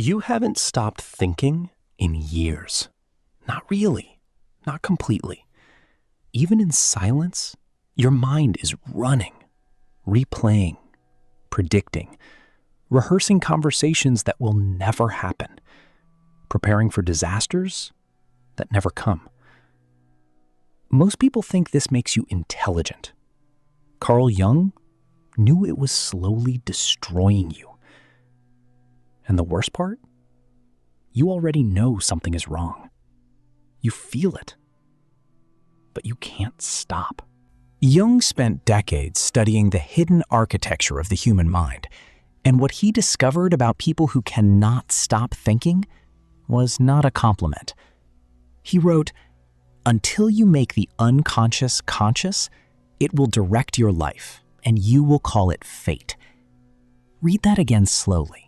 You haven't stopped thinking in years. Not really. Not completely. Even in silence, your mind is running, replaying, predicting, rehearsing conversations that will never happen, preparing for disasters that never come. Most people think this makes you intelligent. Carl Jung knew it was slowly destroying you. And the worst part? You already know something is wrong. You feel it. But you can't stop. Jung spent decades studying the hidden architecture of the human mind, and what he discovered about people who cannot stop thinking was not a compliment. He wrote, "Until you make the unconscious conscious, it will direct your life, and you will call it fate." Read that again slowly.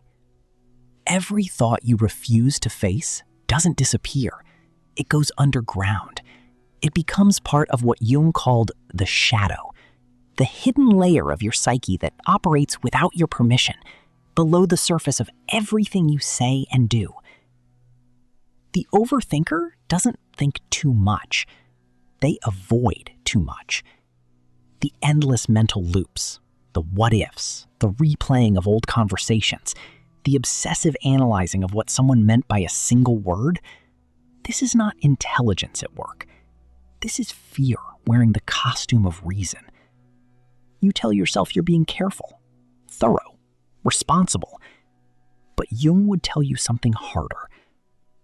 Every thought you refuse to face doesn't disappear. It goes underground. It becomes part of what Jung called the shadow, the hidden layer of your psyche that operates without your permission, below the surface of everything you say and do. The overthinker doesn't think too much. They avoid too much. The endless mental loops, the what-ifs, the replaying of old conversations, the obsessive analyzing of what someone meant by a single word, this is not intelligence at work. This is fear wearing the costume of reason. You tell yourself you're being careful, thorough, responsible, but Jung would tell you something harder.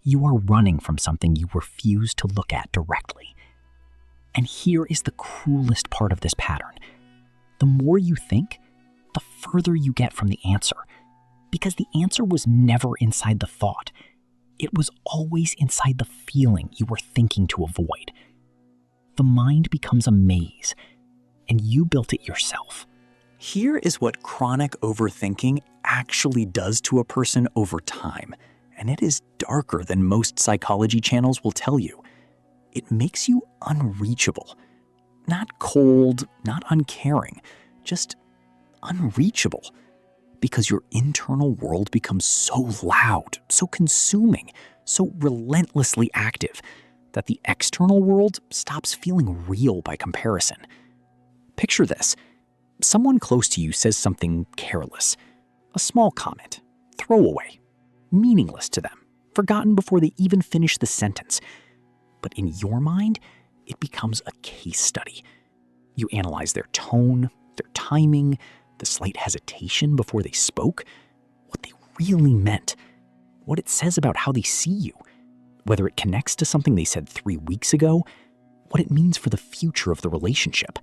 You are running from something you refuse to look at directly. And here is the cruelest part of this pattern. The more you think, the further you get from the answer. Because the answer was never inside the thought. It was always inside the feeling you were thinking to avoid. The mind becomes a maze, and you built it yourself. Here is what chronic overthinking actually does to a person over time, and it is darker than most psychology channels will tell you. It makes you unreachable. Not cold, not uncaring, just unreachable. Because your internal world becomes so loud, so consuming, so relentlessly active, that the external world stops feeling real by comparison. Picture this. Someone close to you says something careless, a small comment, throwaway, meaningless to them, forgotten before they even finish the sentence. But in your mind, it becomes a case study. You analyze their tone, their timing, the slight hesitation before they spoke, what they really meant, what it says about how they see you, whether it connects to something they said 3 weeks ago, what it means for the future of the relationship.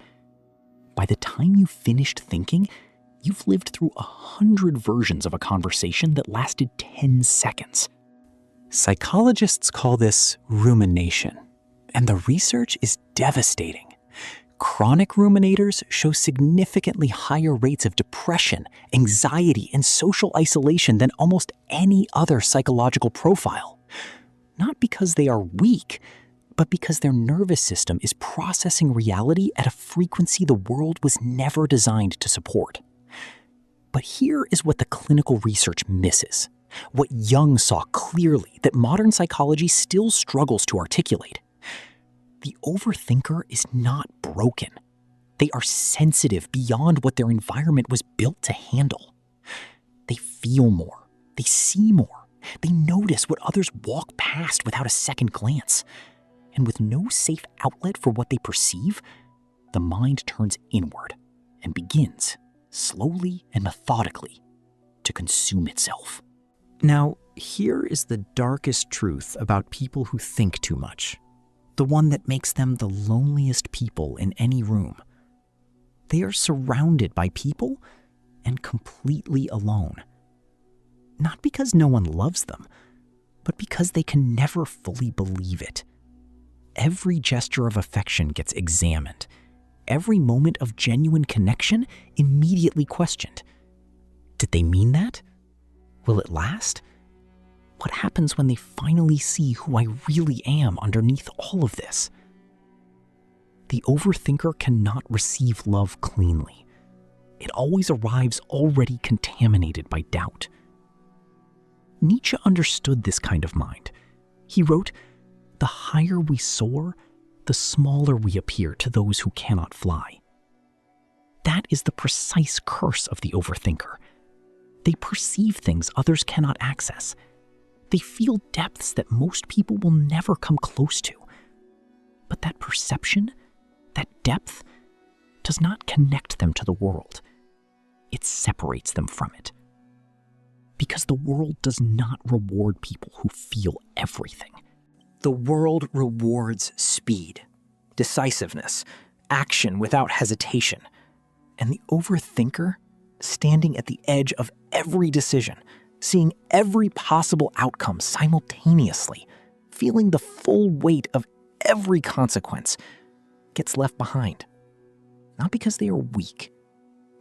By the time you finished thinking, you've lived through 100 versions of a conversation that lasted 10 seconds. Psychologists call this rumination, and the research is devastating. Chronic ruminators show significantly higher rates of depression, anxiety, and social isolation than almost any other psychological profile. Not because they are weak, but because their nervous system is processing reality at a frequency the world was never designed to support. But here is what the clinical research misses, what Jung saw clearly that modern psychology still struggles to articulate. The overthinker is not broken. They are sensitive beyond what their environment was built to handle. They feel more. They see more. They notice what others walk past without a second glance. And with no safe outlet for what they perceive, the mind turns inward and begins, slowly and methodically, to consume itself. Now, here is the darkest truth about people who think too much. The one that makes them the loneliest people in any room. They are surrounded by people and completely alone. Not because no one loves them, but because they can never fully believe it. Every gesture of affection gets examined. Every moment of genuine connection immediately questioned. Did they mean that? Will it last? What happens when they finally see who I really am underneath all of this? The overthinker cannot receive love cleanly. It always arrives already contaminated by doubt. Nietzsche understood this kind of mind. He wrote, "The higher we soar, the smaller we appear to those who cannot fly." That is the precise curse of the overthinker. They perceive things others cannot access. They feel depths that most people will never come close to. But that perception, that depth, does not connect them to the world. It separates them from it. Because the world does not reward people who feel everything. The world rewards speed, decisiveness, action without hesitation. And the overthinker, standing at the edge of every decision, seeing every possible outcome simultaneously, feeling the full weight of every consequence, gets left behind. Not because they are weak,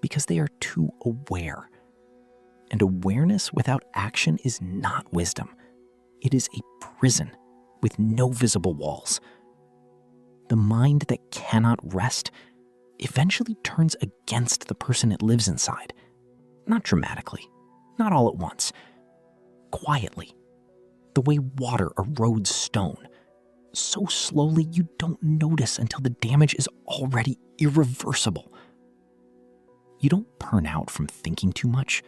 because they are too aware. And awareness without action is not wisdom. It is a prison with no visible walls. The mind that cannot rest eventually turns against the person it lives inside. Not dramatically, not all at once. Quietly, the way water erodes stone. So slowly you don't notice until the damage is already irreversible. You don't burn out from thinking too much.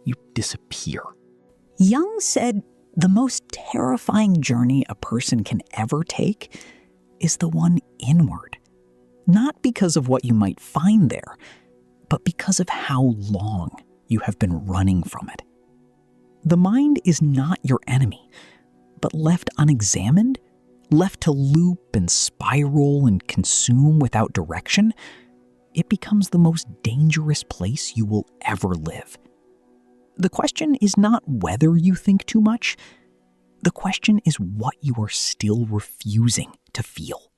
You disappear. Jung said the most terrifying journey a person can ever take is the one inward. Not because of what you might find there, but because of how long you have been running from it. The mind is not your enemy, but left unexamined, left to loop and spiral and consume without direction, it becomes the most dangerous place you will ever live. The question is not whether you think too much. The question is what you are still refusing to feel.